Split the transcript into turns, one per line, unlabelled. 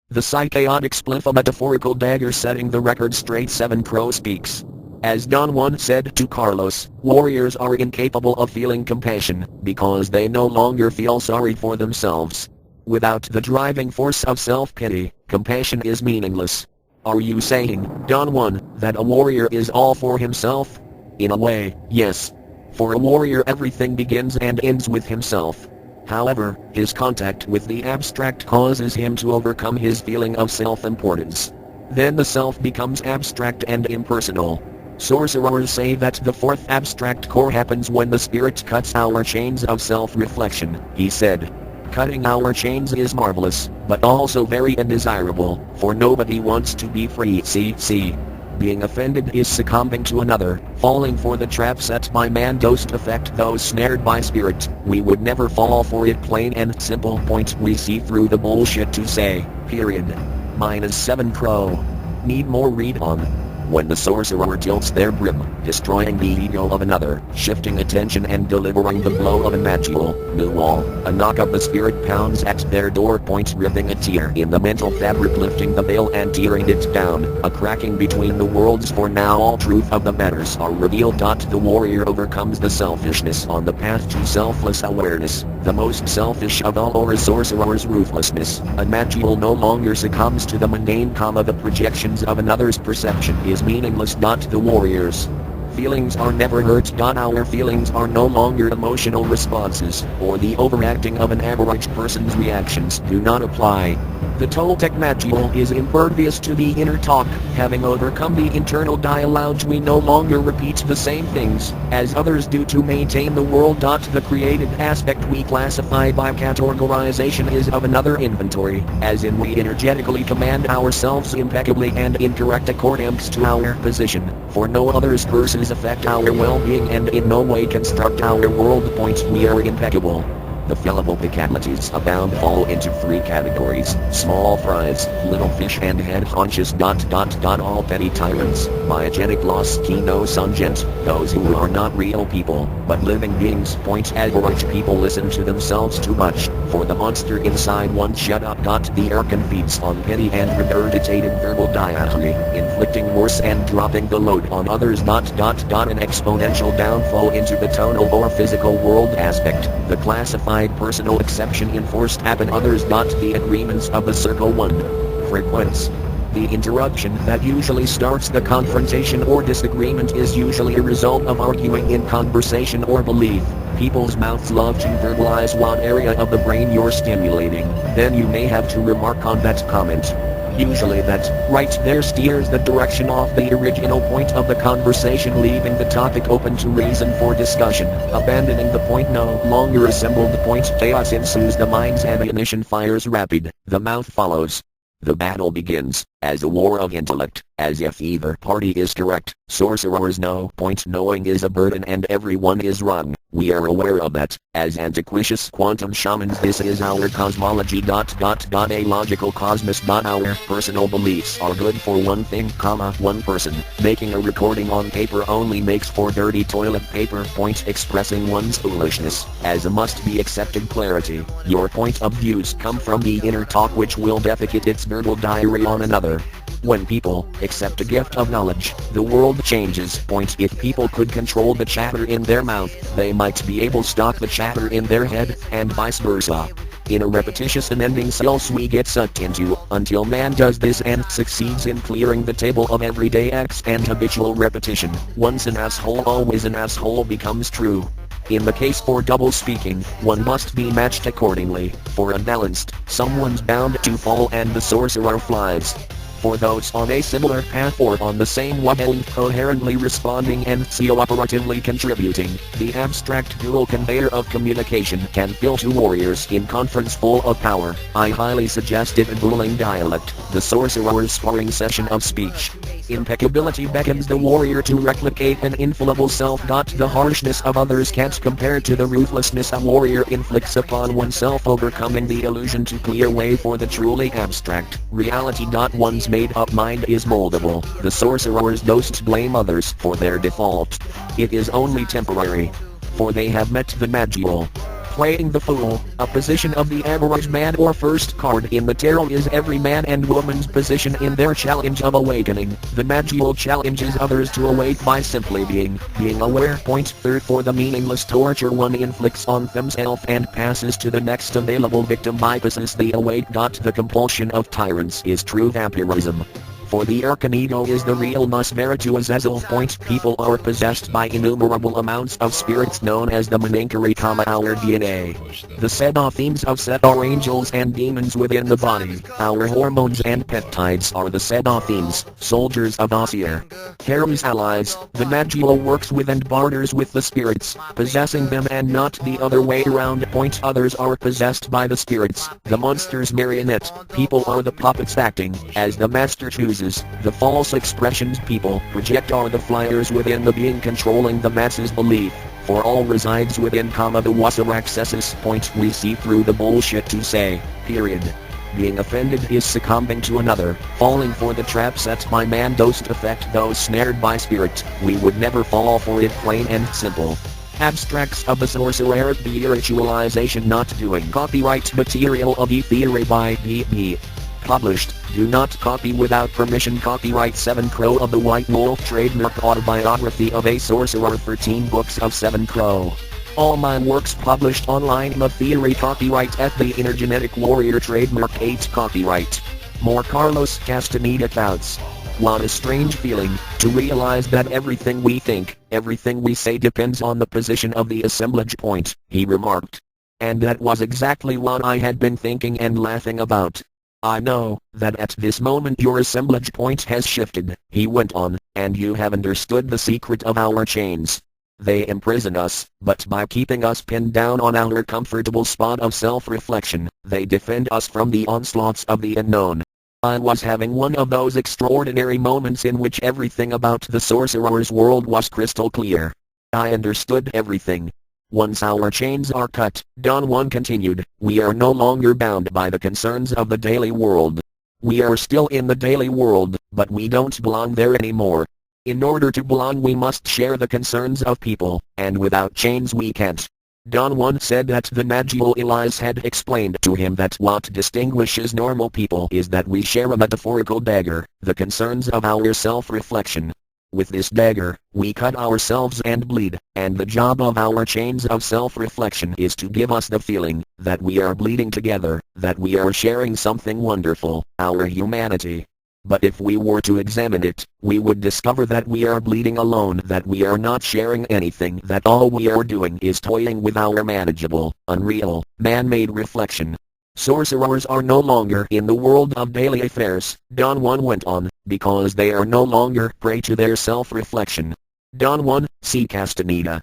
The psychotic spliff, a metaphorical dagger setting the record straight. 7 Crow speaks. As Don Juan said to Carlos, warriors are incapable of feeling compassion, because they no longer feel sorry for themselves. Without the driving force of self-pity, compassion is meaningless. Are you saying, Don Juan, that a warrior is all for himself? In a way, yes. For a warrior everything begins and ends with himself. However, his contact with the abstract causes him to overcome his feeling of self-importance. Then the self becomes abstract and impersonal. Sorcerers say that the fourth abstract core happens when the spirit cuts our chains of self-reflection, he said. Cutting our chains is marvelous, but also very undesirable, for nobody wants to be free. See. Being offended is succumbing to another, falling for the trap set by man. Don't affect those snared by spirit. We would never fall for it. Plain and simple. Point. We see through the bullshit to say, period. -7 Crow. Need more read on. When the sorcerer tilts their brim, destroying the ego of another, shifting attention and delivering the blow of a magical new wall, a knock of the spirit pounds at their door. Point. Ripping a tear in the mental fabric, lifting the veil and tearing it down, a cracking between the worlds. For now all truth of the matters are revealed. The warrior overcomes the selfishness on the path to selfless awareness. The most selfish of all are sorcerer's ruthlessness. A magical no longer succumbs to the mundane, the projections of another's perception is meaningless. The warrior's feelings are never hurt. Our feelings are no longer emotional responses, or the overacting of an average person's reactions do not apply. The Toltec magical is impervious to the inner talk. Having overcome the internal dialogue, we no longer repeat the same things as others do to maintain the world. The created aspect we classify by categorization is of another inventory, as in we energetically command ourselves impeccably and in correct accordance to our position, for no other's curses affect our well-being and in no way construct our world. Point. We are impeccable. The fallible peccadilities abound fall into 3 categories: small fries, little fish and head hunches. All petty tyrants, myogenic loss kino sungent, those who are not real people, but living beings. Point. Average people listen to themselves too much, for the monster inside one shut up. The Archon feeds on petty and regurgitated verbal diarrhea, inflicting worse and dropping the load on others. An exponential downfall into the tonal or physical world aspect, the classified personal exception enforced happen others. The agreements of the circle. 1. Frequency. The interruption that usually starts the confrontation or disagreement is usually a result of arguing in conversation or belief. People's mouths love to verbalize what area of the brain you're stimulating, then you may have to remark on that comment. Usually that right there steers the direction off the original point of the conversation, leaving the topic open to reason for discussion. Abandoning the point no longer assembled the point. Chaos ensues. The mind's ammunition fires rapid. The mouth follows. The battle begins, as a war of intellect, as if either party is correct. Sorcerers know. Point. Knowing is a burden and everyone is wrong. We are aware of that, as antiquitious quantum shamans. This is our cosmology. A logical cosmos. Our personal beliefs are good for one thing, one person. Making a recording on paper only makes for dirty toilet paper. Point. Expressing one's foolishness, as a must be accepted clarity. Your point of views come from the inner talk which will defecate its verbal diary on another. When people accept a gift of knowledge, the world changes. Point. If people could control the chatter in their mouth, they might be able to stop the chatter in their head, and vice versa. In a repetitious and ending cells we get sucked into, until man does this and succeeds in clearing the table of everyday acts and habitual repetition. Once an asshole, always an asshole becomes true. In the case for double speaking, one must be matched accordingly. For unbalanced, someone's bound to fall and the sorcerer flies. For those on a similar path or on the same wavelength, coherently responding and cooperatively contributing, the abstract dual conveyor of communication can fill 2 warriors in conference full of power. I highly suggest it. A dueling dialect, the sorcerer's sparring session of speech. Impeccability beckons the warrior to replicate an infallible self. The harshness of others can't compare to the ruthlessness a warrior inflicts upon oneself, overcoming the illusion to clear way for the truly abstract reality. One's made-up mind is moldable. The sorcerers don't blame others for their default. It is only temporary, for they have met the magical Playing the Fool, a position of the average man or first card in the tarot, is every man and woman's position in their challenge of awakening. The Magical challenges others to awake by simply being aware. Point third, for the meaningless torture one inflicts on themselves and passes to the next available victim bypasses the awake. The compulsion of tyrants is true vampirism. For the arcanego is the real mus veritu azazel. People are possessed by innumerable amounts of spirits known as the menagerie, our DNA. The sedothimes of Set are angels and demons within the body. Our hormones and peptides are the sedothimes, soldiers of Osier. Harem's allies, the Magical works with and barters with the spirits, possessing them and not the other way around. Others are possessed by the spirits, the monster's marionette. People are the puppets acting as the master chooses. The false expressions people project are the flyers within the being controlling the masses' belief. For all resides within, the wasaraxesis. We see through the bullshit to say, period. Being offended is succumbing to another, falling for the trap set by man. Dost affect those snared by spirit. We would never fall for it, plain and simple. Abstracts of the Sorcerer, the ritualization not doing. Copyright material of E-Theory by B.B. Published. Do not copy without permission. Copyright 7 Crow of the White Wolf. Trademark autobiography of a sorcerer. 13 books of 7 Crow. All my works published online. Theory. Copyright F. The Intergenetic Warrior. Trademark 8. Copyright. More Carlos Castaneda Couts. What a strange feeling, to realize that everything we think, everything we say depends on the position of the assemblage point, he remarked. And that was exactly what I had been thinking and laughing about. I know that at this moment your assemblage point has shifted, he went on, and you have understood the secret of our chains. They imprison us, but by keeping us pinned down on our comfortable spot of self-reflection, they defend us from the onslaughts of the unknown. I was having one of those extraordinary moments in which everything about the sorcerer's world was crystal clear. I understood everything. Once our chains are cut, Don Juan continued, we are no longer bound by the concerns of the daily world. We are still in the daily world, but we don't belong there anymore. In order to belong we must share the concerns of people, and without chains we can't. Don Juan said that the Magical Elias had explained to him that what distinguishes normal people is that we share a metaphorical dagger, the concerns of our self-reflection. With this dagger, we cut ourselves and bleed, and the job of our chains of self-reflection is to give us the feeling that we are bleeding together, that we are sharing something wonderful, our humanity. But if we were to examine it, we would discover that we are bleeding alone, that we are not sharing anything, that all we are doing is toying with our manageable, unreal, man-made reflection. Sorcerers are no longer in the world of daily affairs, Don Juan went on, because they are no longer prey to their self-reflection. Don Juan, C. Castaneda.